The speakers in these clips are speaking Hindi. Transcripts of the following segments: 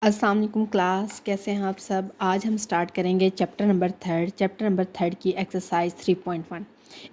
अस्सलाम वालेकुम क्लास, कैसे हैं आप सब। आज हम स्टार्ट करेंगे चैप्टर नंबर थर्ड की एक्सरसाइज 3.1।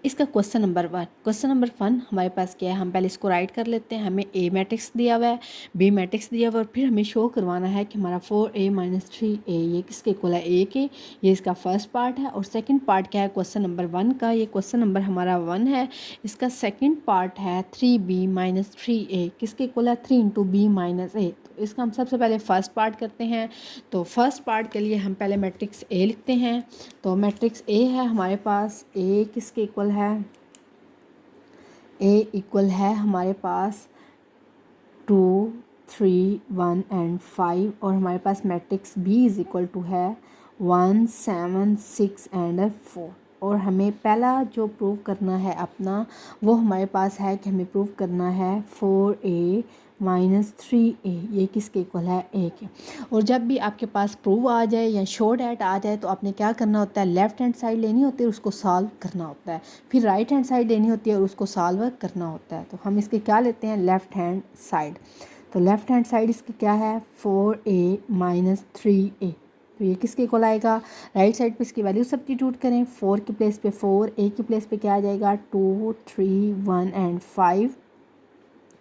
इसका क्वेश्चन नंबर वन हमारे पास क्या है, हम पहले इसको राइट कर लेते हैं। हमें ए मैट्रिक्स दिया हुआ है, बी मैट्रिक्स दिया हुआ है और फिर हमें शो करवाना है कि हमारा 4a - 3a ये किसके इक्वल है, ए के। ये इसका फर्स्ट पार्ट है और सेकंड पार्ट क्या है क्वेश्चन नंबर 1 का। ये क्वेश्चन नंबर हमारा 1 है, इसका सेकंड पार्ट है 3b - 3a किसके इक्वल है, 3 × b - a। तो इसका हम सबसे पहले फर्स्ट पार्ट करते हैं। तो फर्स्ट पार्ट के लिए हम पहले मैट्रिक्स ए लिखते हैं। तो मैट्रिक्स ए है हमारे पास, ए किसके इक्वल है, ए इक्वल है हमारे पास 2, 3, 1 एंड 5। और हमारे पास matrix B is equal to है 1, 7, 6 एंड 4। और हमें पहला जो प्रूव करना है अपना, वो हमारे पास है कि हमें प्रूव करना है 4a - 3a ये किसके इक्वल है, ए के। और जब भी आपके पास प्रूव आ जाए या शो डैट आ जाए तो आपने क्या करना होता है, लेफ़्ट हैंड साइड लेनी होती है और उसको सॉल्व करना होता है, फिर राइट हैंड साइड लेनी होती है और उसको सॉल्व करना होता है। तो हम इसके क्या लेते हैं, लेफ़्ट हैंड साइड। तो लेफ़्ट हैंड साइड इसकी क्या है, 4a - 3a। तो ये किसके इक्वल आएगा, राइट साइड पे इसकी वैल्यू सब्स्टिट्यूट करें। 4 की प्लेस पे 4, ए की प्लेस पे क्या आ जाएगा, 2, 3, 1 एंड 5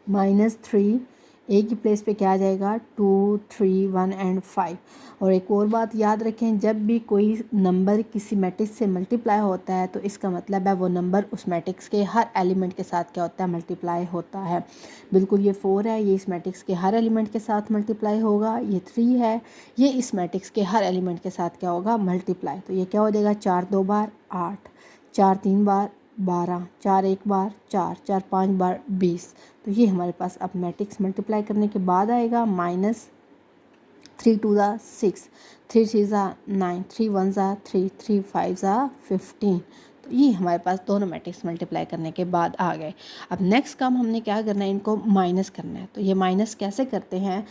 -3, ए की प्लेस पे क्या आ जाएगा, 2, 3, 1 एंड 5। और एक और बात याद रखें, जब भी कोई नंबर किसी मैट्रिक्स से मल्टीप्लाई होता है तो इसका मतलब है वो नंबर उस मैट्रिक्स के हर एलिमेंट के साथ क्या होता है, मल्टीप्लाई होता है। बिल्कुल ये 4 है, ये इस मैट्रिक्स के हर एलिमेंट के साथ मल्टीप्लाई होगा। ये 3 है, ये इस मैट्रिक्स के हर एलिमेंट के साथ क्या होगा, मल्टीप्लाई। तो ये क्या हो जाएगा, 4 2 बार 8, 4 3 बार 12, 4 1 बार 4, 4 5 बार 20। तो ये हमारे पास अब मैट्रिक्स मल्टीप्लाई करने के बाद आएगा -3 2 6, 3 3 9, 3 1 3, 3 5 15। तो ये हमारे पास दोनों मैट्रिक्स मल्टीप्लाई करने के बाद आ गए। अब नेक्स्ट काम हमने क्या करना है, इनको माइनस करना है। तो ये माइनस कैसे करते हैं,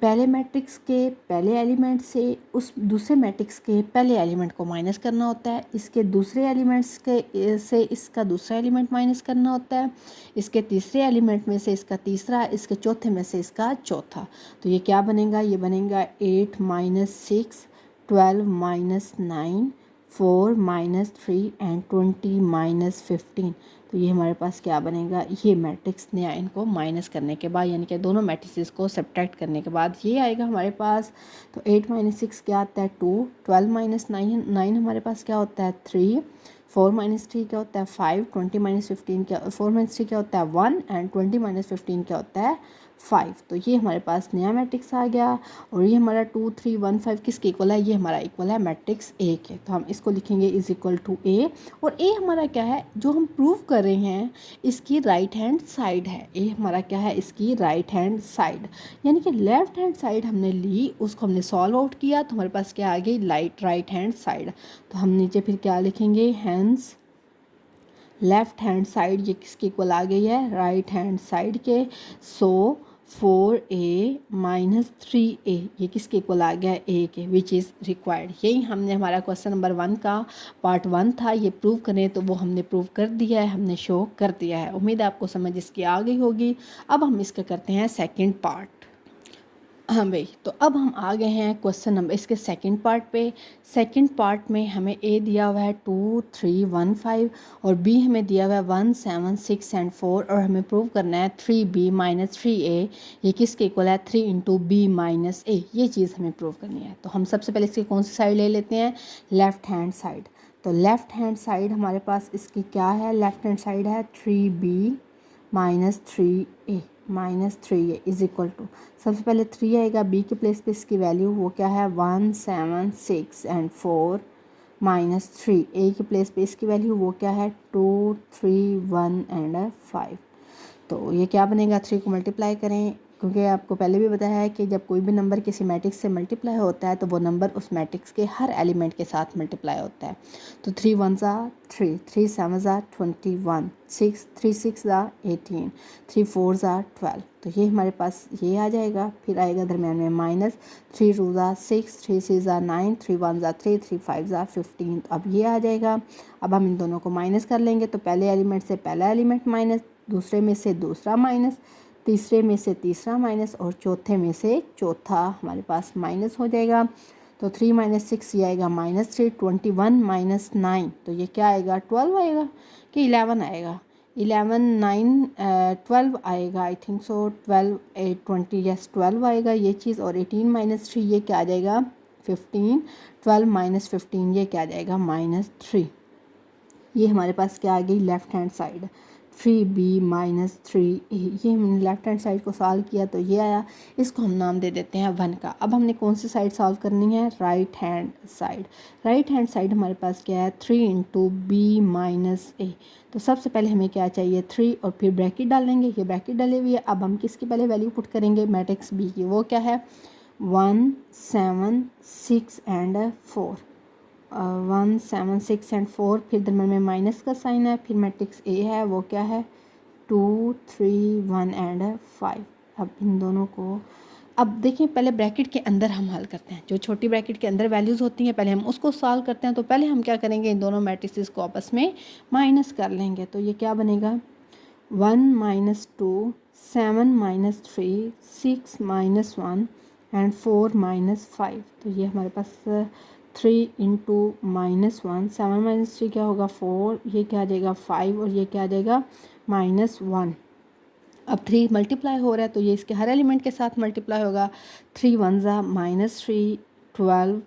पहले मैट्रिक्स के पहले एलिमेंट से उस दूसरे मैट्रिक्स के पहले एलिमेंट को माइनस करना होता है, इसके दूसरे एलिमेंट्स के से इसका दूसरा एलिमेंट माइनस करना होता है, इसके तीसरे एलिमेंट में से इसका तीसरा, इसके चौथे में से इसका चौथा। तो ये क्या बनेगा, ये बनेगा 8 - 6, 12 - 9, 4 - 3 एंड 20 - 15। तो ये हमारे पास क्या बनेगा, ये मैट्रिक्स नया, इनको माइनस करने के बाद यानी कि दोनों मैट्रिक्स को सब्ट्रैक्ट करने के बाद ये आएगा हमारे पास। तो 8 - 6 क्या आता है, 2, 12 - 9 हमारे पास क्या होता है, 3, 4 - 3 क्या होता है, 5, 20 - 15 क्या, 4 - 3 क्या होता है, 1 एंड 20 - 15 क्या होता है, 5। तो ये हमारे पास नया मैट्रिक्स आ गया। और ये हमारा 2 3 1 5 किसके इक्वल है, ये हमारा इक्वल है मैट्रिक्स ए के। तो हम इसको लिखेंगे इज इक्वल टू ए। और ए हमारा क्या है, जो हम प्रूव कर रहे हैं इसकी राइट हैंड साइड है। ए हमारा क्या है, इसकी राइट हैंड साइड, यानी कि लेफ्ट हैंड साइड हमने ली, उसको हमने सॉल्व आउट किया तो हमारे पास क्या आ गई, राइट हैंड साइड। तो हम नीचे फिर क्या लिखेंगे, हैंस लेफ्ट हैंड साइड ये किसके इक्वल आ गई है, राइट हैंड साइड के। सो 4a - 3a ये किसके इक्वल आ गया, ए के, विच इज़ रिक्वायर्ड। यही हमने हमारा क्वेश्चन नंबर 1 का पार्ट 1 था, ये प्रूव करें तो वो हमने प्रूव कर दिया है, हमने शो कर दिया है। उम्मीद है आपको समझ इसकी आ गई होगी। अब हम इसका करते हैं सेकंड पार्ट। हाँ भाई, तो अब हम आ गए हैं क्वेश्चन नंबर इसके सेकंड पार्ट पे। सेकंड पार्ट में हमें ए दिया हुआ है 2 3 1 5 और बी हमें दिया हुआ है 1 7 6 एंड 4। और हमें प्रूव करना है 3b - 3a ये किसके इक्वल है, 3 × b - a। ये चीज़ हमें प्रूव करनी है। तो हम सबसे पहले इसकी कौन सी साइड ले लेते हैं, लेफ़्ट हैंड साइड। तो लेफ़्ट हैंड साइड हमारे पास इसकी क्या है, लेफ़्ट हैंड साइड है 3b - 3a -3a is equal to, सबसे पहले 3 आएगा, बी के प्लेस पे इसकी वैल्यू वो क्या है, 1 7 6 एंड 4 -3। ए के प्लेस पे इसकी वैल्यू वो क्या है, 2 3 1 एंड 5। तो ये क्या बनेगा, 3 को मल्टीप्लाई करें, क्योंकि आपको पहले भी बताया है कि जब कोई भी नंबर किसी मैट्रिक्स से मल्टीप्लाई होता है तो वो नंबर उस मैट्रिक्स के हर एलिमेंट के साथ मल्टीप्लाई होता है। तो 3 1 3, 3 7 21, 6 3 6 18, 3 4 12। तो ये हमारे पास ये आ जाएगा। फिर आएगा दरम्यान में माइनस, 3 2 6, 3 6 9, 3 1 3, 3 5 15। तो अब ये आ जाएगा। अब हम इन दोनों को माइनस कर लेंगे। तो पहले एलिमेंट से पहला एलिमेंट माइनस, दूसरे में से दूसरा माइनस, तीसरे में से तीसरा माइनस और चौथे में से चौथा हमारे पास माइनस हो जाएगा। तो 3 माइनस 6 ये आएगा -3, 21 माइनस 9 तो ये क्या आएगा 12 आएगा कि 11 आएगा। 11 9 12 आएगा आई थिंक सो। 12 8 20 यस 12 आएगा ये चीज़। और 18 माइनस 3 ये क्या आ जाएगा 15। 12 माइनस 15 ये क्या आ जाएगा -3। ये हमारे पास क्या आ गई left hand side 3b minus 3a। ये हमने लेफ़्ट हैंड साइड को सॉल्व किया तो ये आया। इसको हम नाम दे देते हैं 1 का। अब हमने कौन सी साइड सॉल्व करनी है right hand side. Right hand side हमारे पास क्या है 3 इंटू बी माइनस ए। तो सबसे पहले हमें क्या चाहिए 3 और फिर ब्रैकेट डालेंगे। ये ब्रैकेट डाले हुई है। अब हम किसकी पहले वैल्यू पुट करेंगे मैट्रिक्स बी की। वो क्या है 1 7 6 एंड 4। 1 7 6 एंड 4 फिर दरम्यान में माइनस का साइन है। फिर मैट्रिक्स ए है वो क्या है 2 3 1 एंड 5। अब इन दोनों को अब देखिए पहले ब्रैकेट के अंदर हम हल करते हैं। जो छोटी ब्रैकेट के अंदर वैल्यूज़ होती हैं पहले हम उसको सॉल्व करते हैं। तो पहले हम क्या करेंगे इन दोनों मैट्रिक्स को आपस में माइनस कर लेंगे। तो ये क्या बनेगा 1 minus 2 7 minus 3 6 minus 1 and 4 minus 5। तो ये हमारे पास 3 इंटू -1 7 माइनस 3 क्या होगा 4। ये क्या आ जाएगा 5 और ये क्या आ जाएगा -1। अब 3 मल्टीप्लाई हो रहा है तो ये इसके हर एलिमेंट के साथ मल्टीप्लाई होगा। 3 1 ज़ा -3 12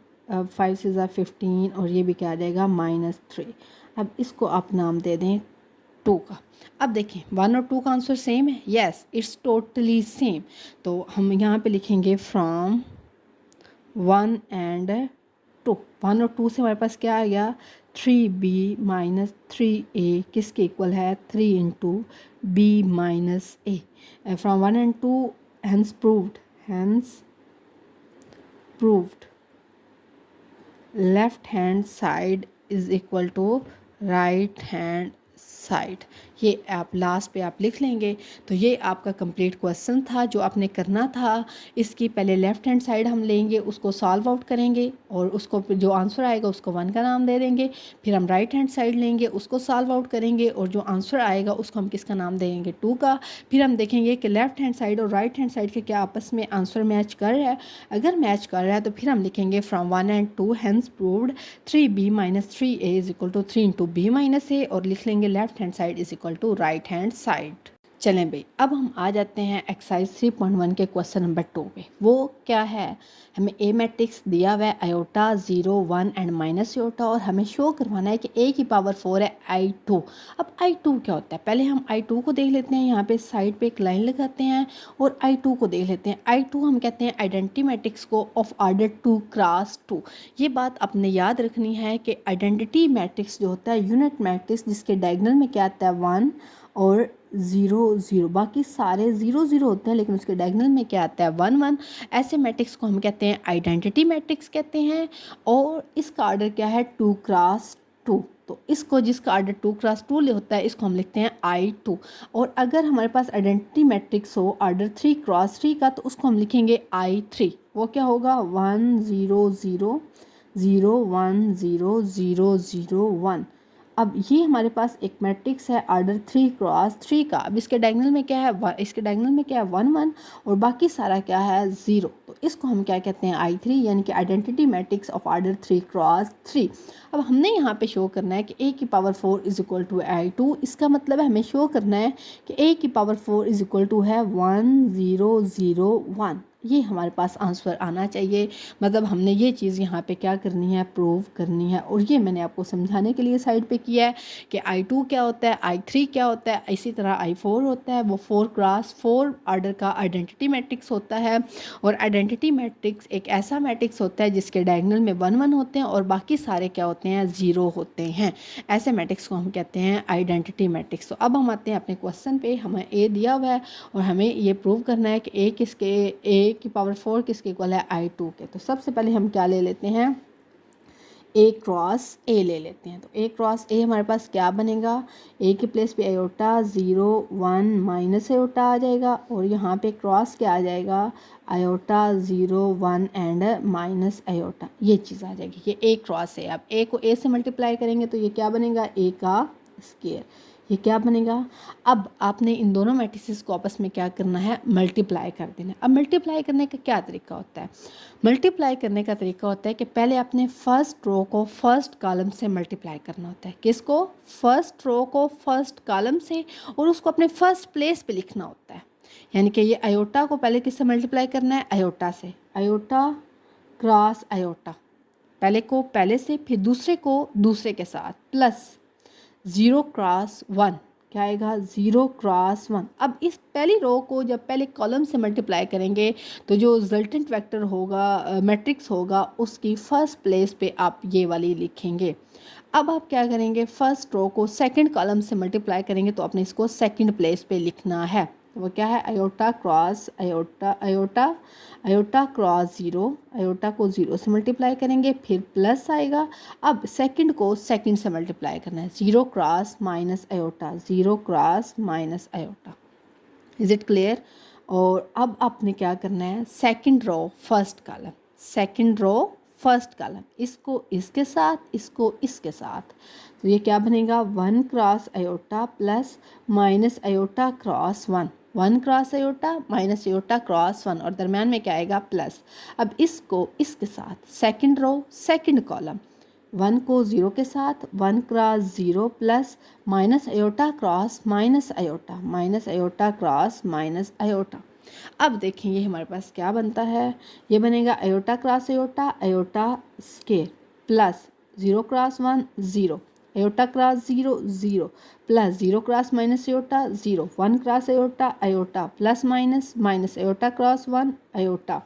5 से ज़ा 15 और ये भी क्या आ जाएगा -3। अब इसको आप नाम दे दें 2 का। अब देखें 1 और 2 का आंसर सेम है। Yes it's totally same. तो हम यहाँ पे लिखेंगे फ्रॉम 1 एंड 2। 1 और 2 से हमारे पास क्या आ गया 3b माइनस 3a किसके इक्वल है 3 into b minus a। From 1 and 2 hence proved left hand side is equal to right hand side. ये आप लास्ट पे आप लिख लेंगे। तो ये आपका कंप्लीट क्वेश्चन था जो आपने करना था। इसकी पहले लेफ़्ट हैंड साइड हम लेंगे उसको सॉल्व आउट करेंगे और उसको जो आंसर आएगा उसको 1 का नाम दे देंगे। फिर हम राइट हैंड साइड लेंगे उसको सॉल्व आउट करेंगे और जो आंसर आएगा उसको हम किसका नाम देंगे 2 का। फिर हम देखेंगे कि लेफ़्ट हैंड साइड और राइट हैंड साइड के क्या आपस में आंसर मैच कर रहा है। अगर मैच कर रहा है तो फिर हम लिखेंगे from 1 and 2 hence proved 3b minus 3a is equal to 3 into b minus a और लिख लेंगे left hand side is equal to right hand side. चलें भाई अब हम आ जाते हैं एक्सरसाइज 3.1 के क्वेश्चन नंबर 2 पे। वो क्या है हमें ए मैट्रिक्स दिया हुआ है आयोटा 0 1 एंड माइनस आयोटा और हमें शो करवाना है कि ए की पावर 4 है I2। अब I2 क्या होता है पहले हम I2 को देख लेते हैं। यहाँ पे साइड पे एक लाइन लगाते हैं और I2 को देख लेते हैं। I2 हम कहते हैं आइडेंटिटी मैट्रिक्स को ऑफ ऑर्डर 2 क्रॉस 2। ये बात आपने याद रखनी है कि आइडेंटिटी मैट्रिक्स जो होता है यूनिट मैट्रिक्स जिसके डायगोनल में क्या आता है 1 और 0 0 बाकी सारे 0 0 होते हैं लेकिन उसके डायगोनल में क्या आता है 1 1। ऐसे मैट्रिक्स को हम कहते हैं आइडेंटिटी मैट्रिक्स कहते हैं और इसका ऑर्डर क्या है 2 क्रॉस 2। तो इसको जिसका ऑर्डर 2 क्रॉस 2 होता है इसको हम लिखते हैं I2। और अगर हमारे पास आइडेंटिटी मैट्रिक्स हो ऑर्डर 3 क्रॉस 3 का तो उसको हम लिखेंगे I3। वो क्या होगा 1 0 0 0 1 0 0 0 1। अब ये हमारे पास एक मैट्रिक्स है ऑर्डर 3 क्रॉस 3 का। अब इसके डायगोनल में क्या है इसके डायगोनल में क्या है 1 1 और बाकी सारा क्या है 0। तो इसको हम क्या कहते हैं I3 यानी कि identity matrix of order 3 cross 3। अब हमने यहाँ पे शो करना है कि a की power 4 is equal to I2। इसका मतलब है हमें शो करना है कि a की पावर 4 इज इक्वल टू है 1 0 0 1। ये हमारे पास आंसर आना चाहिए। मतलब हमने ये चीज़ यहाँ पे क्या करनी है प्रूव करनी है और ये मैंने आपको समझाने के लिए साइड पे किया है कि I2 क्या होता है I3 क्या होता है इसी तरह I4 होता है। वो 4 क्रॉस 4 ऑर्डर का आइडेंटिटी मैट्रिक्स होता है और आइडेंटिटी मैट्रिक्स एक ऐसा मैट्रिक्स होता है जिसके डायगोनल में 1 1 होते हैं और बाकी सारे क्या होते हैं 0 होते हैं। ऐसे मैट्रिक्स को हम कहते हैं आइडेंटिटी मैट्रिक्स। तो अब हम आते हैं अपने क्वेश्चन पे। हमें ए दिया हुआ है और हमें ये प्रूव करना है कि ए की पावर 4 किसके इक्वल है I2 के। तो सबसे पहले हम क्या ले लेते हैं ए क्रॉस ए ले लेते हैं। तो ए क्रॉस ए हमारे पास क्या बनेगा ए के प्लेस पे आयोटा 0 1 माइनस आयोटा आ जाएगा और यहाँ पे क्रॉस क्या आ जाएगा आयोटा 0 1 एंड माइनस आयोटा। ये चीज़ आ जाएगी। ये ए क्रॉस है। अब ए को ए से मल्टीप्लाई करेंगे तो ये क्या बनेगा ए का स्क्वायर। ये क्या बनेगा। अब आपने इन दोनों मैट्रिसेस को आपस में क्या करना है, मल्टीप्लाई कर देना। अब मल्टीप्लाई करने का क्या तरीका होता है, मल्टीप्लाई करने का तरीका होता है कि पहले आपने फर्स्ट रो को फर्स्ट कॉलम से मल्टीप्लाई करना होता है। किसको, फर्स्ट रो को फर्स्ट कॉलम से, और उसको अपने फर्स्ट प्लेस पे लिखना होता है। यानी कि ये आयोटा को पहले किससे मल्टीप्लाई करना है, आयोटा से, आयोटा क्रॉस आयोटा, पहले को पहले से, फिर दूसरे को दूसरे के साथ, प्लस 0 क्रॉस 1, क्या आएगा, 0 क्रॉस 1। अब इस पहली रो को जब पहले कॉलम से मल्टीप्लाई करेंगे तो जो रिजल्टेंट वेक्टर होगा, मैट्रिक्स होगा, उसकी फर्स्ट प्लेस पे आप ये वाली लिखेंगे। अब आप क्या करेंगे, फर्स्ट रो को सेकंड कॉलम से मल्टीप्लाई करेंगे तो आपने इसको सेकंड प्लेस पे लिखना है। वो क्या है, iota cross iota, iota iota cross 0, iota को 0 से मल्टीप्लाई करेंगे, फिर प्लस आएगा। अब सेकंड को सेकंड से मल्टीप्लाई करना है, 0 cross minus iota, 0 cross minus iota. Is it clear. और अब आपने क्या करना है, second row first column, second row first column, इसको इसके साथ, इसको इसके साथ, तो ये क्या बनेगा, 1 cross iota plus minus iota cross 1, 1 cross iota minus iota cross 1, और दरम्यान में क्या आएगा, प्लस। अब इसको इसके साथ, सेकंड रो सेकंड कॉलम, 1 को 0 के साथ, 1 cross 0 plus minus iota cross minus iota, minus iota cross minus iota. अब देखें ये हमारे पास क्या बनता है, ये बनेगा iota cross iota, iota square, plus 0 cross 1 0, iota cross 0 0, plus 0 cross minus iota 0, 1 cross iota, iota plus minus, minus iota cross 1 iota,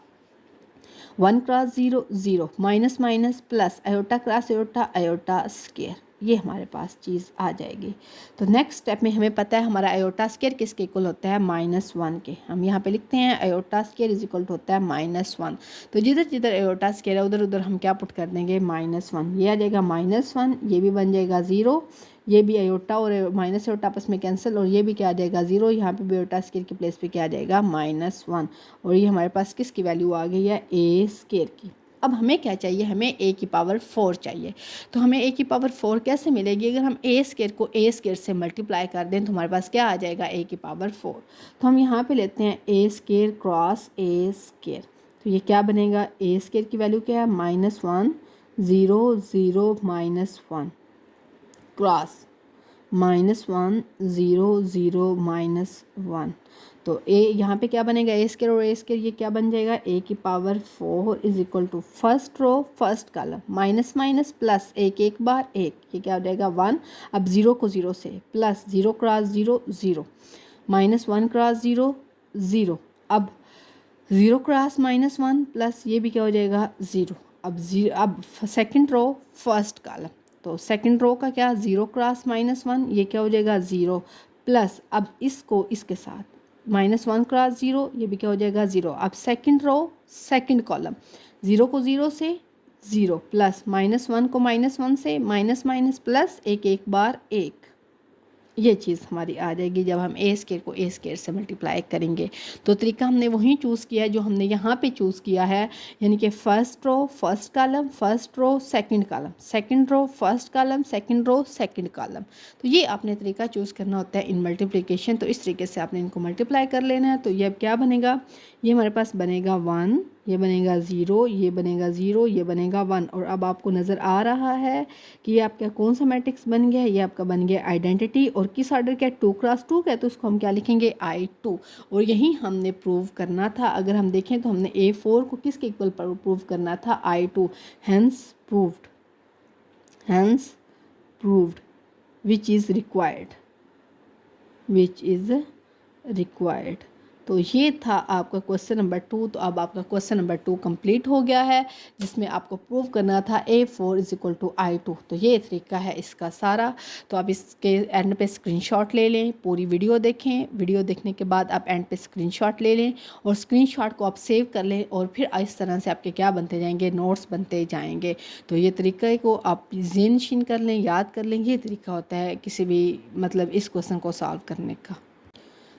1 cross 0 0, minus minus plus, iota cross iota, iota square, ये हमारे पास चीज़ आ जाएगी। तो नेक्स्ट स्टेप में हमें पता है हमारा आयोटा स्केयर किसके इक्वल होता है, -1 के। हम यहाँ पे लिखते हैं iota square is equal to होता है -1। तो जिधर जिधर आयोटा स्केयर है उधर उधर हम क्या पुट कर देंगे, -1, ये आ जाएगा -1, ये भी बन जाएगा 0, ये भी आयोटा और माइनस आयोटा आपस में कैंसिल, और ये भी क्या आ जाएगा 0, यहाँ पे भी आयोटा स्केयर की प्लेस पे क्या आ जाएगा, -1, और ये हमारे पास किसकी वैल्यू आ गई है, ए स्केयर की। अब हमें क्या चाहिए, हमें a की पावर 4 चाहिए। तो हमें a की पावर 4 कैसे मिलेगी, अगर हम a स्केयर को a स्केयर से मल्टीप्लाई कर दें तो हमारे पास क्या आ जाएगा, a की पावर 4। तो हम यहाँ पे लेते हैं a square cross a square, तो ये क्या बनेगा, a स्केयर की वैल्यू क्या है, -1 0 0 -1 क्रॉस -1 0 0 -1। तो a यहाँ पे क्या बनेगा, ए स्केयर और ए स्केयर ये क्या बन जाएगा, a की power 4 is equal to first row first column, minus minus plus, एक बार एक, ये क्या हो जाएगा 1। अब 0 को 0 से, प्लस 0 क्रॉस 0 0, -1 क्रॉस 0 0, अब 0 क्रॉस -1 प्लस, ये भी क्या हो जाएगा 0। अब सेकंड रो फर्स्ट कॉलम, तो सेकंड रो का क्या, 0 क्रॉस -1, ये क्या हो जाएगा 0, प्लस अब इसको इसके साथ, -1 क्रॉस 0, ये भी क्या हो जाएगा 0। अब सेकंड रो सेकंड कॉलम, 0 को 0 से 0, प्लस -1 को -1 से, माइनस माइनस प्लस, एक बार एक, ये चीज़ हमारी आ जाएगी जब हम ए स्केयर को ए स्केयर से मल्टीप्लाई करेंगे। तो तरीका हमने वही चूज़ किया है जो हमने यहाँ पे चूज़ किया है, यानी कि first row first column, first row second column, second row first column, second row second column. तो ये आपने तरीका चूज़ करना होता है इन मल्टीप्लिकेशन। तो इस तरीके से आपने इनको मल्टीप्लाई कर लेना है। तो ये अब क्या बनेगा, ये हमारे पास बनेगा 1, ये बनेगा 0, ये बनेगा 0, ये बनेगा 1। और अब आपको नज़र आ रहा है कि ये आपका कौन सा मैट्रिक्स बन गया है, ये आपका बन गया आइडेंटिटी। और किस ऑर्डर का, 2 क्रॉस 2 का है, तो उसको हम क्या लिखेंगे, I2। और यही हमने प्रूव करना था। अगर हम देखें तो हमने A4 को किसके इक्वल प्रूव करना था, I2। Hence proved which is required. तो ये था आपका क्वेश्चन नंबर 2। तो अब आपका क्वेश्चन नंबर 2 कंप्लीट हो गया है, जिसमें आपको प्रूव करना था A4 is equal to I2। तो ये तरीका है इसका सारा। तो आप इसके एंड पे स्क्रीनशॉट ले लें, पूरी वीडियो देखें, वीडियो देखने के बाद आप एंड पे स्क्रीनशॉट ले लें और स्क्रीनशॉट को आप सेव कर लें, और फिर इस तरह से आपके क्या बनते जाएंगे, नोट्स बनते जाएंगे। तो ये तरीके को आप ज़हन-नशीन कर लें, याद कर लें। ये तरीका होता है किसी भी मतलब इस क्वेश्चन को सॉल्व करने का।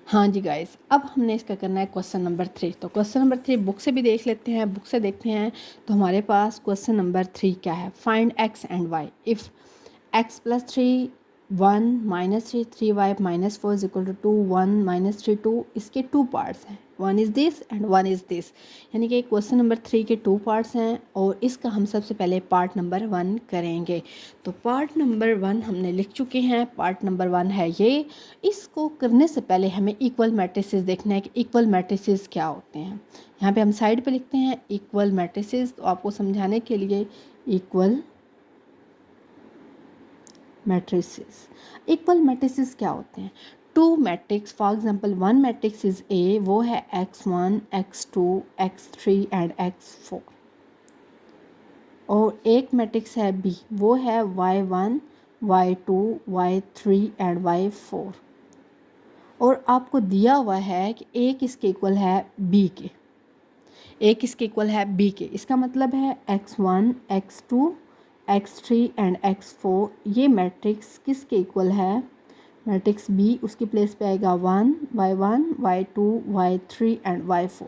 हाँ जी गाइस, अब हमने इसका करना है क्वेश्चन नंबर 3। तो क्वेश्चन नंबर 3 बुक से भी देख लेते हैं, बुक से देखते हैं। तो हमारे पास क्वेश्चन नंबर 3 क्या है, find x and y if x + 3 1 -3 3y -4 is equal to 2 1 -3 2 इसके 2 पार्ट्स हैं, 1 is this and 1 is this, यानी कि क्वेश्चन नंबर 3 के 2 पार्ट्स हैं और इसका हम सबसे पहले पार्ट नंबर 1 करेंगे। तो पार्ट नंबर 1 हमने लिख चुके हैं। पार्ट नंबर 1 है ये। इसको करने से पहले हमें इक्वल मैट्रिसेस देखना है कि इक्वल मैट्रिसेस क्या होते हैं। यहाँ पे हम साइड पे लिखते हैं इक्वल मैट्रिसेस। तो आपको समझाने के लिए इक्वल मैट्रिसेस, इक्वल मैट्रिसेस क्या होते हैं। Two matrix, for example one matrix is A, वो है x1 x2 x3 and x4, और एक मैट्रिक्स है बी, वो है y1 y2 y3 and y4, और आपको दिया हुआ है कि ए किसके इक्वल है बी के, ए किसके इक्वल है बी के। इसका मतलब है x1 x2 x3 and x4 ये मैट्रिक्स किसके इक्वल है, मैट्रिक्स बी, उसकी प्लेस पे आएगा 1 y1 y2 y3 and y4।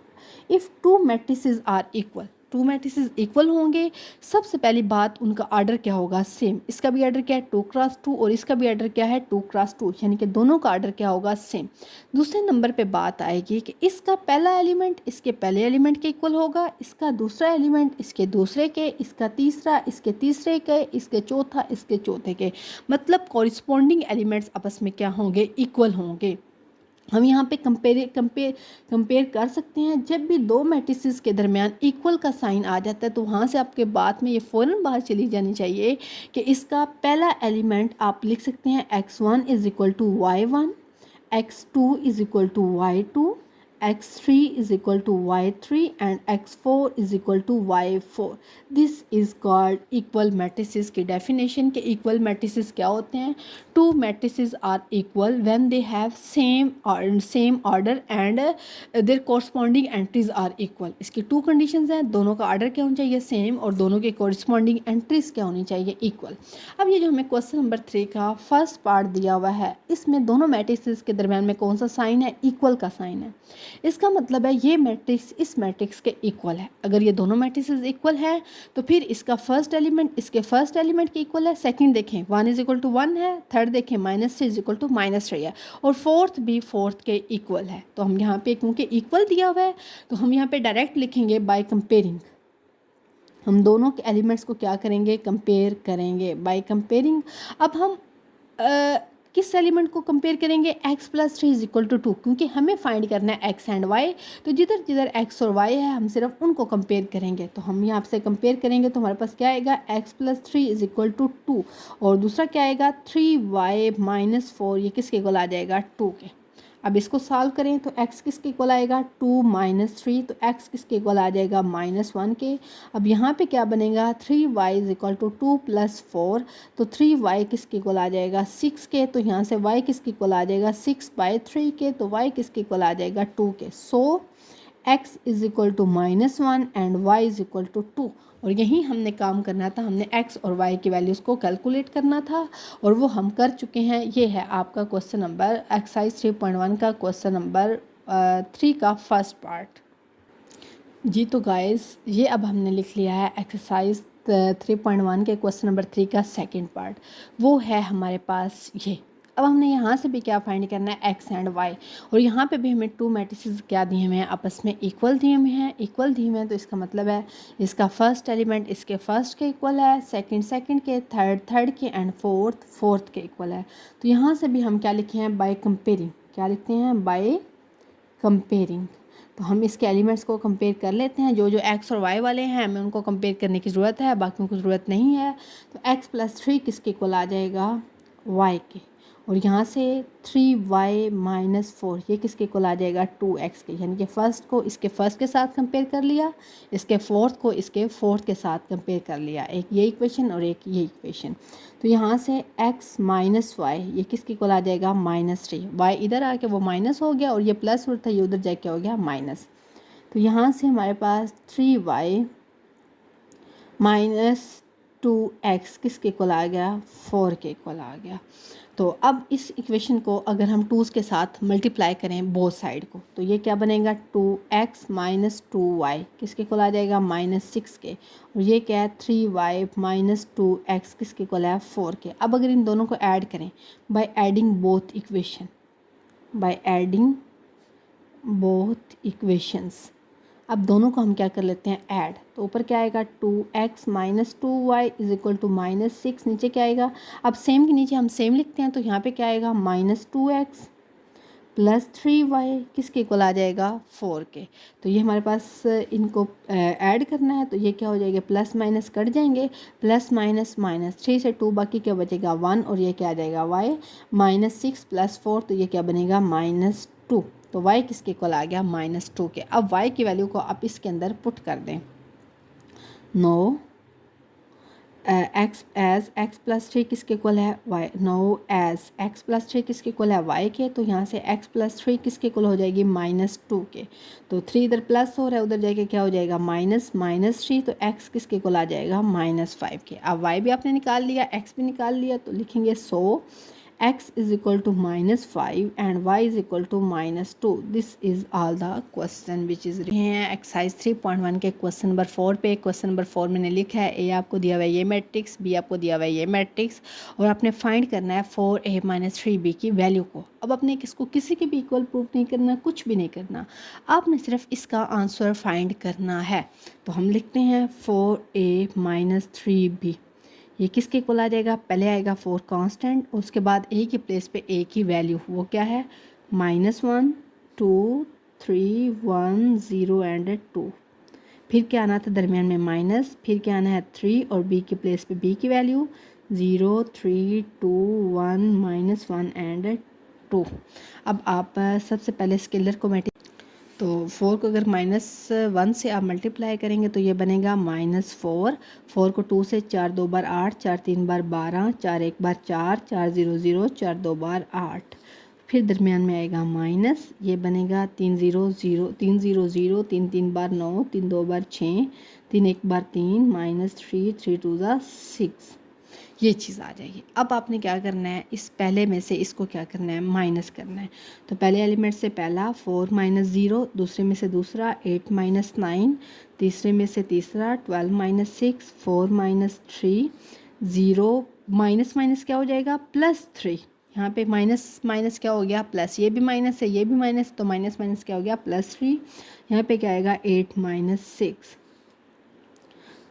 If two matrices are equal, two matrices equal होंगे, सबसे पहली बात उनका आर्डर क्या होगा, सेम। इसका भी आर्डर क्या है 2x2 और इसका भी आर्डर क्या है 2x2, यानी कि दोनों का आर्डर क्या होगा, सेम। दूसरे नंबर पे बात आएगी कि इसका पहला एलिमेंट इसके पहले एलिमेंट के इक्वल होगा, इसका दूसरा एलिमेंट इसके दूसरे के, इसका तीसरा इसके तीसरे के, इसके चौथा इसके चौथे के, मतलब कॉरिस्पॉन्डिंग एलिमेंट्स आपस में क्या होंगे, इक्वल होंगे। हम यहाँ पे कंपेयर कर सकते हैं। जब भी दो मैट्रिसेस के दरमियान इक्वल का साइन आ जाता है तो वहाँ से आपके बात में ये फ़ौरन बाहर चली जानी चाहिए कि इसका पहला एलिमेंट आप लिख सकते हैं x1 is equal to y1, x2 is equal to y2, x3 is equal to y3 and x4 is equal to y4। This is called equal matrices की डेफिनेशन के इक्वल मैट्रिसेस क्या होते हैं। Two matrices are equal when they have same order and their corresponding entries are equal. इसकी टू कंडीशंस हैं, दोनों का ऑर्डर क्या होना चाहिए, सेम, और दोनों के कॉरस्पॉन्डिंग एंट्रीज क्या होनी चाहिए, इक्वल। अब ये जो हमें क्वेश्चन नंबर 3 का फर्स्ट पार्ट दिया हुआ है, इसमें दोनों मैट्रिसेस के दरमियान में कौन सा साइन है, इक्वल का साइन है। इसका मतलब है ये मैट्रिक्स इस मैट्रिक्स के इक्वल है। अगर ये दोनों मैट्रिसेस इक्वल है तो फिर इसका फर्स्ट एलिमेंट इसके फर्स्ट एलिमेंट के इक्वल है। सेकंड देखें 1 इज इक्वल टू 1 है, थर्ड देखें -3 इज इक्वल टू -3 है, और फोर्थ भी फोर्थ के इक्वल है। तो हम यहाँ पे क्योंकि इक्वल दिया हुआ है तो हम यहाँ पे डायरेक्ट लिखेंगे बाय कंपेयरिंग। हम दोनों के एलिमेंट्स को क्या करेंगे, कंपेयर करेंगे बाय कंपेयरिंग। अब हम किस एलिमेंट को कंपेयर करेंगे, x + 3 इज इक्वल टू 2, क्योंकि हमें फाइंड करना है x एंड y। तो जिधर जिधर x और y है हम सिर्फ उनको कंपेयर करेंगे। तो हम यहाँ से कंपेयर करेंगे तो हमारे पास क्या आएगा, x + 3 इज इक्वल टू 2, और दूसरा क्या आएगा 3y - 4, ये किसके इक्वल आ जाएगा, 2 के। अब इसको सॉल्व करें तो x किसके इक्वल आएगा, 2 - 3, तो x किसके इक्वल आ जाएगा, -1 के। अब यहाँ पे क्या बनेगा, 3y इज इक्वल टू 2 + 4, तो 3y किसके इक्वल आ जाएगा, 6 के। तो यहाँ से y किसके इक्वल आ जाएगा, 6/3 के, तो y किसके इक्वल आ जाएगा, 2 के। So x is equal to -1 and y is equal to 2, और यही हमने काम करना था। हमने x और y की वैल्यूज़ को कैलकुलेट करना था और वो हम कर चुके हैं। ये है आपका क्वेश्चन नंबर एक्सरसाइज 3.1 का क्वेश्चन नंबर 3 का फर्स्ट पार्ट। जी तो गाइस ये अब हमने लिख लिया है एक्सरसाइज 3.1 के क्वेश्चन नंबर 3 का सेकंड पार्ट, वो है हमारे पास ये। अब हमने यहाँ से भी क्या फाइंड करना है, x एंड y, और यहाँ पे भी हमें टू मैट्रिसेस क्या दिए हुए हैं, आपस में इक्वल दिए हुए हैं। इक्वल दिए हुए हैं तो इसका मतलब है इसका फर्स्ट एलिमेंट इसके फर्स्ट के इक्वल है, सेकंड के, थर्ड के एंड फोर्थ के इक्वल है। तो यहाँ से भी हम क्या लिखे हैं, बाय कंपेयरिंग, क्या लिखते हैं, बाय कंपेयरिंग। तो हम इसके एलिमेंट्स को कंपेयर कर लेते हैं। जो जो x और y वाले हैं हमें उनको कंपेयर करने की ज़रूरत है, बाकियों को ज़रूरत नहीं है। तो x + 3 किसके इक्वल आ जाएगा, y के, और यहाँ से 3y - 4 ये किसके इक्वल आ जाएगा, 2x के। यानी कि फर्स्ट को इसके फर्स्ट के साथ कंपेयर कर लिया, इसके फोर्थ को इसके फोर्थ के साथ कंपेयर कर लिया, एक ये इक्वेशन और एक ये इक्वेशन। तो यहाँ से x - y ये किसके इक्वल आ जाएगा, -3। y इधर आके वो माइनस हो गया और ये प्लस था, ये उधर जाके हो गया माइनस। तो यहाँ से हमारे पास 3y - 2x किसके इक्वल आ गया, 4 के इक्वल आ गया। तो अब इस इक्वेशन को अगर हम 2's के साथ मल्टीप्लाई करें बोथ साइड को, तो ये क्या बनेगा, 2x माइनस 2y किसके इक्वल आ जाएगा, -6 के। और ये क्या है, 3y माइनस 2x किसके इक्वल है, 4 के। अब अगर इन दोनों को ऐड करें by adding both equation, by adding both equations, अब दोनों को हम क्या कर लेते हैं, ऐड। तो ऊपर क्या आएगा, 2x minus 2y is equal to -6, नीचे क्या आएगा, अब सेम के नीचे हम सेम लिखते हैं, तो यहाँ पे क्या आएगा, -2x प्लस 3y किसके इक्वल आ जाएगा, 4 के। तो ये हमारे पास इनको ऐड करना है, तो ये क्या हो जाएगा, प्लस माइनस कट जाएंगे, प्लस माइनस माइनस, 3 से 2 बाकी क्या बचेगा, 1, और ये क्या आ जाएगा y, -6 प्लस 4, तो ये क्या बनेगा, -2। तो y किसके इक्वल आ गया, -2 के। अब y की वैल्यू को आप इसके अंदर पुट कर दें। No X as X plus 3 किसके इक्वल है, Y. No as X plus 3 किसके इक्वल है, वाई के। तो यहाँ से एक्स प्लस 3 किसके इक्वल हो जाएगी, -2 के। तो 3 इधर प्लस हो रहा है, उधर जाके क्या हो जाएगा, -3। तो एक्स किसके इक्वल आ जाएगा, -5 के। अब वाई भी आपने निकाल लिया, एक्स भी निकाल लिया, तो लिखेंगे सो x is equal to -5 and y is equal to -2. This is all the question which is हैं एक्सरसाइज 3.1 के क्वेश्चन नंबर 4 पे। क्वेश्चन नंबर 4 मैंने लिखा है, ए आपको दिया हुआ है ये मैट्रिक्स, बी आपको दिया हुआ है ये मैट्रिक्स, और आपने फाइंड करना है 4a - 3b की वैल्यू को। अब आपने किसको किसी के भी इक्वल प्रूव नहीं करना, कुछ भी नहीं करना, आपने सिर्फ इसका आंसर फाइंड करना है। तो हम लिखते हैं 4a - 3b, ये किसके इक्वल आ जाएगा, पहले आएगा 4 कांस्टेंट, उसके बाद ए की प्लेस पे ए की वैल्यू वो क्या है, -1 2 3 1 0 एंड 2। फिर क्या आना था दरमियान में माइनस, फिर क्या आना है 3, और बी की प्लेस पे बी की वैल्यू 0 3 2 1 -1 एंड 2। अब आप सबसे पहले स्केलर को तो 4 को अगर -1 से आप मल्टीप्लाई करेंगे तो ये बनेगा -4। 4 को 2 से 4 2 बार 8, 4 3 बार 12, 4 1 बार 4, 4 0 0, 4 2 बार 8। फिर दरमियान में आएगा माइनस, ये बनेगा 3 0 0, 3 0 0, 3 3 बार 9, 3 2 बार 6, 3 1 बार 3, -3, 3 2 ज़ा 6। ये चीज़ आ जाएगी। अब आपने क्या करना है, इस पहले में से इसको क्या करना है, माइनस करना है। तो पहले एलिमेंट से पहला 4 - 0, दूसरे में से दूसरा 8 - 9, तीसरे में से तीसरा 12 - 6, 4 - 3, 0 माइनस माइनस क्या हो जाएगा, +3। यहाँ पे माइनस माइनस क्या हो गया, प्लस, ये भी माइनस है ये भी माइनस, तो माइनस माइनस क्या हो गया, +3। यहाँ पे क्या आएगा 8 - 6,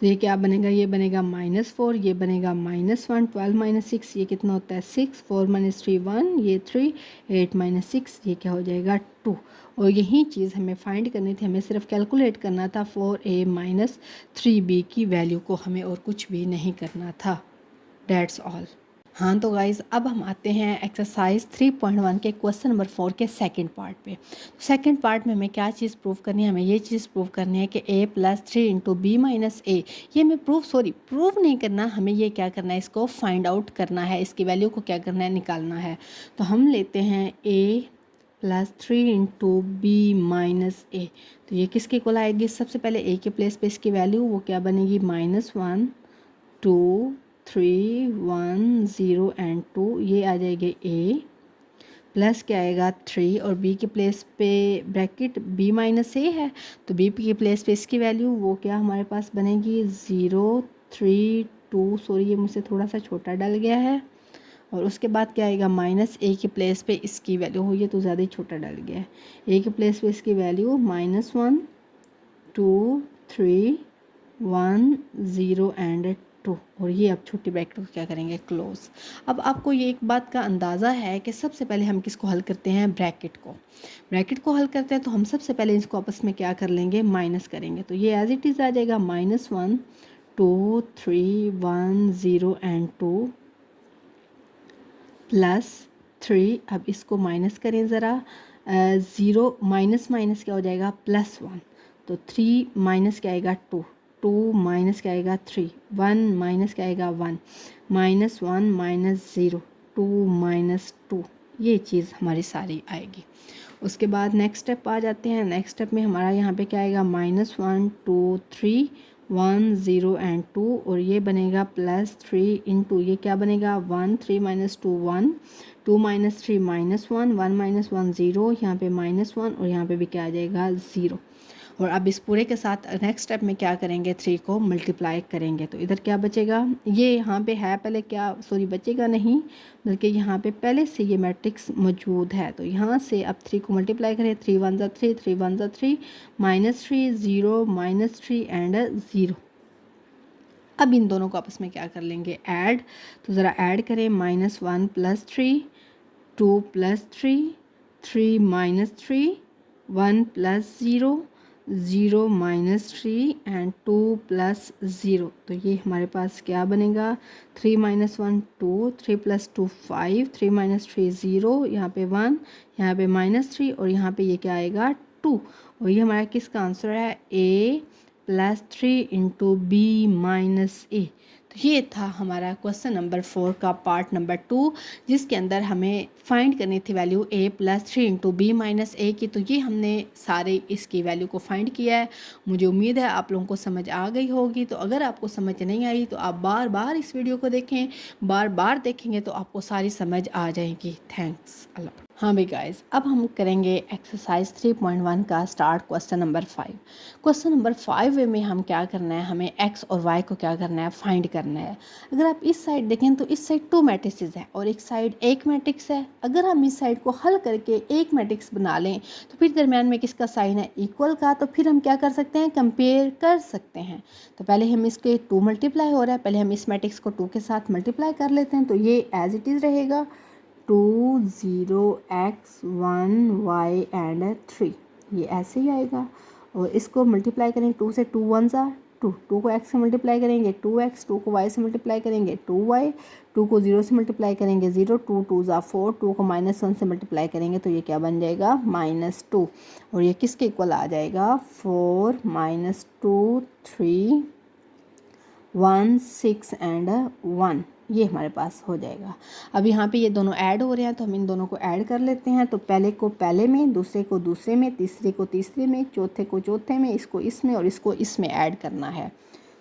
तो ये क्या बनेगा, ये बनेगा -4, ये बनेगा -1, 12 - 6, ये कितना होता है 6, 4 - 3 1, ये 3, 8 - 6, ये क्या हो जाएगा 2। और यही चीज़ हमें फाइंड करनी थी, हमें सिर्फ कैलकुलेट करना था 4a - 3b की वैल्यू को, हमें और कुछ भी नहीं करना था। That's all. हाँ तो गाइज़ अब हम आते हैं एक्सरसाइज 3.1 के क्वेश्चन नंबर 4 के सेकंड पार्ट पे। सेकंड पार्ट में हमें क्या चीज़ प्रूव करनी है, हमें ये चीज़ प्रूव करनी है कि a + 3 × b - a, ये हमें प्रूव नहीं करना, हमें ये क्या करना है, इसको फाइंड आउट करना है, इसकी वैल्यू को क्या करना है, निकालना है। तो हम लेते हैं a + 3 × b - a, तो ये किसके इक्वल आएगी, सबसे पहले a के प्लेस पे इसकी वैल्यू वो क्या बनेगी, -1 2 3 1 0 एंड 2, ये आ जाएगी a, प्लस क्या आएगा 3, और b के प्लेस पे ब्रैकेट b - a है, तो b के प्लेस पे इसकी वैल्यू वो क्या हमारे पास बनेगी 0 3 2, सॉरी ये मुझसे थोड़ा सा छोटा डल गया है, और उसके बाद क्या आएगा -a के प्लेस पे इसकी वैल्यू, हो ये तो ज़्यादा ही छोटा डल गया है, a के प्लेस पे इसकी वैल्यू -1 2 3 1 0 एंड 2, और ये अब छोटी ब्रैकेट को क्या करेंगे, क्लोज। अब आपको ये एक बात का अंदाज़ा है कि सबसे पहले हम किसको हल करते हैं, ब्रैकेट को हल करते हैं, तो हम सबसे पहले इसको आपस में क्या कर लेंगे, माइनस करेंगे। तो ये एज इट इज़ आ जाएगा -1 2 3 1 0 एंड 2 +3, अब इसको माइनस करें ज़रा, 0 माइनस माइनस क्या हो जाएगा, +1, तो 3 माइनस क्या आएगा 2, 2 माइनस क्या आएगा 3, 1 माइनस क्या आएगा 1, -1 - 0, 2 - 2, ये चीज़ हमारी सारी आएगी। उसके बाद नेक्स्ट स्टेप आ जाते हैं। नेक्स्ट स्टेप में हमारा यहाँ पे क्या आएगा, -1 2 3 1 0 एंड 2 और ये बनेगा +3 इंटू ये क्या बनेगा 1 3 माइनस 2 1 2 माइनस 3 -1 1 माइनस 1 0 यहाँ पे -1 और यहाँ पे भी क्या आ जाएगा 0। और अब इस पूरे के साथ नेक्स्ट स्टेप में क्या करेंगे 3 को मल्टीप्लाई करेंगे तो इधर क्या बचेगा ये यहाँ पे है पहले क्या सॉरी बचेगा नहीं बल्कि यहाँ पे पहले से ये मैट्रिक्स मौजूद है तो यहाँ से अब 3 को मल्टीप्लाई करें 3 1 ज़ा 3 3 1 ज़ा 3 -3 0 -3 एंड 0। अब इन दोनों को आपस में क्या कर लेंगे ऐड तो ज़रा ऐड करें -1 + 3 2 + 3 3 -3 1 + 0 0 -3 एंड 2 + 0 तो ये हमारे पास क्या बनेगा 3 - 1 2 3 + 2 5 3 - 3 0 यहाँ पे 1 यहाँ पे -3 और यहाँ पे ये क्या आएगा 2 और ये हमारा किसका आंसर है A + 3 इंटू B - A। तो ये था हमारा क्वेश्चन नंबर 4 का पार्ट नंबर 2 जिसके अंदर हमें फाइंड करनी थी value A + 3 into B - A की। तो ये हमने सारे इसकी वैल्यू को फाइंड किया है। मुझे उम्मीद है आप लोगों को समझ आ गई होगी। तो अगर आपको समझ नहीं आई तो आप बार बार इस वीडियो को देखें, बार बार देखेंगे तो आपको सारी समझ आ जाएगी। थैंक्स अल्लाह। हाँ भाई गाइस अब हम करेंगे एक्सरसाइज 3.1 का start question number 5। Question number 5 में हम क्या करना है हमें x और y को क्या करना है फाइंड करना है। अगर आप इस साइड देखें तो इस साइड 2 मैट्रिसेस है और एक साइड एक मैट्रिक्स है। अगर हम इस साइड को हल करके एक मैट्रिक्स बना लें तो फिर दरम्यान में किसका साइन है इक्वल का तो फिर हम क्या कर सकते हैं कंपेयर कर सकते हैं। तो पहले हम इसके 2 मल्टीप्लाई हो रहा है पहले हम इस मैट्रिक्स को 2 के साथ मल्टीप्लाई कर लेते हैं तो ये एज इट इज़ रहेगा 2 0 x 1 y एंड 3 ये ऐसे ही आएगा। और इसको मल्टीप्लाई करेंगे 2 से 2 1 ज़ा 2 2 को x से मल्टीप्लाई करेंगे 2x 2 को y से मल्टीप्लाई करेंगे 2y 2 को 0 से मल्टीप्लाई करेंगे 0 2 2 ज़ा 4 2 को -1 से मल्टीप्लाई करेंगे तो ये क्या बन जाएगा -2 और ये किसके इक्वल आ जाएगा 4 -2 3 1 6 एंड 1 ये हमारे पास हो जाएगा। अब यहाँ पे ये दोनों ऐड हो रहे हैं तो हम इन दोनों को ऐड कर लेते हैं। तो पहले को पहले में दूसरे को दूसरे में तीसरे को तीसरे में चौथे को चौथे में इसको इसमें और इसको इसमें ऐड करना है।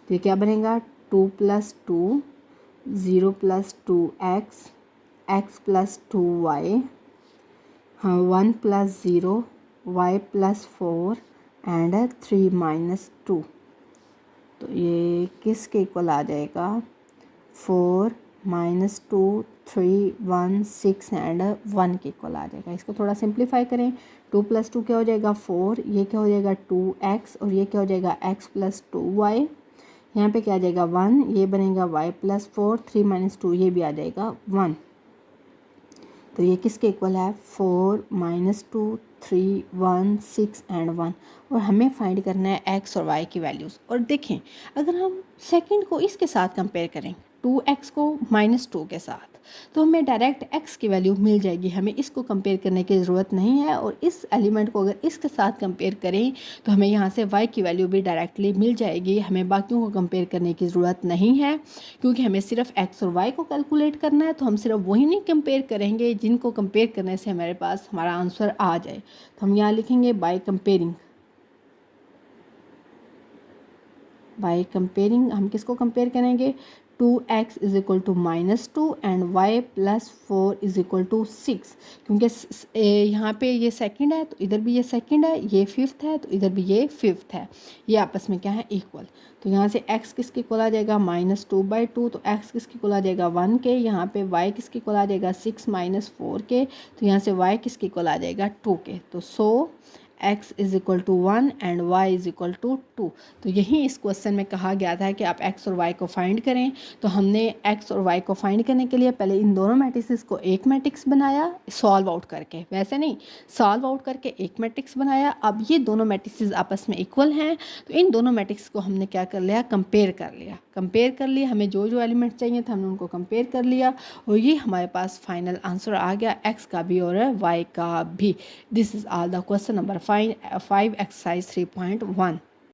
तो ये क्या बनेगा 2 + 2 0 + 2x x + 2y हाँ 1 + 0 y + 4 एंड 3 - 2 तो ये किसके इक्वल आ जाएगा 4 -2 3 1 6 एंड 1 के इक्वल आ जाएगा। इसको थोड़ा सिंप्लीफाई करें 2 + 2 क्या हो जाएगा 4 ये क्या हो जाएगा 2x और ये क्या हो जाएगा x + 2y यहाँ पे क्या आ जाएगा 1 ये बनेगा y + 4 3 - 2 ये भी आ जाएगा 1। तो ये किसके इक्वल है 4 -2 3 1 6 एंड 1 और हमें फाइंड करना है x और y की वैल्यूज़। और देखें अगर हम सेकंड को इसके साथ कंपेयर करें 2x को -2 के साथ तो हमें डायरेक्ट x की वैल्यू मिल जाएगी। हमें इसको कंपेयर करने की ज़रूरत नहीं है और इस एलिमेंट को अगर इसके साथ कंपेयर करें तो हमें यहाँ से y की वैल्यू भी डायरेक्टली मिल जाएगी। हमें बाकियों को कंपेयर करने की ज़रूरत नहीं है क्योंकि हमें सिर्फ x और y को कैलकुलेट करना है। तो हम सिर्फ वही नहीं कंपेयर करेंगे जिनको कंपेयर करने से हमारे पास हमारा आंसर आ जाए। तो हम यहाँ लिखेंगे बाय कंपेयरिंग हम किसको कंपेयर करेंगे 2x = -2 एंड y + 4 = 6 क्योंकि यहाँ पे ये सेकंड है तो इधर भी ये सेकंड है ये फिफ्थ है तो इधर भी ये फिफ्थ है ये आपस में क्या है इक्वल। तो यहाँ से x किसके इक्वल आ जाएगा -2/2 तो x किसके इक्वल आ जाएगा 1 के। यहाँ पे y किसके इक्वल आ जाएगा 6 - 4 के तो यहाँ से y किसके इक्वल आ जाएगा 2 के। तो सो x = 1 एंड y = 2। तो यही इस क्वेश्चन में कहा गया था कि आप x और y को फाइंड करें। तो हमने x और y को फाइंड करने के लिए पहले इन दोनों मैट्रिसेस को एक मैट्रिक्स बनाया सॉल्व आउट करके, वैसे नहीं सॉल्व आउट करके एक मैट्रिक्स बनाया। अब ये दोनों मैट्रिसेस आपस में इक्वल हैं तो इन दोनों मैट्रिक्स को हमने क्या कर लिया कंपेयर कर लिया। हमें जो जो एलिमेंट चाहिए था हमने उनको कंपेयर कर लिया और ये हमारे पास फाइनल आंसर आ गया x का भी और y का भी। This is all the question number 5 exercise 3.1।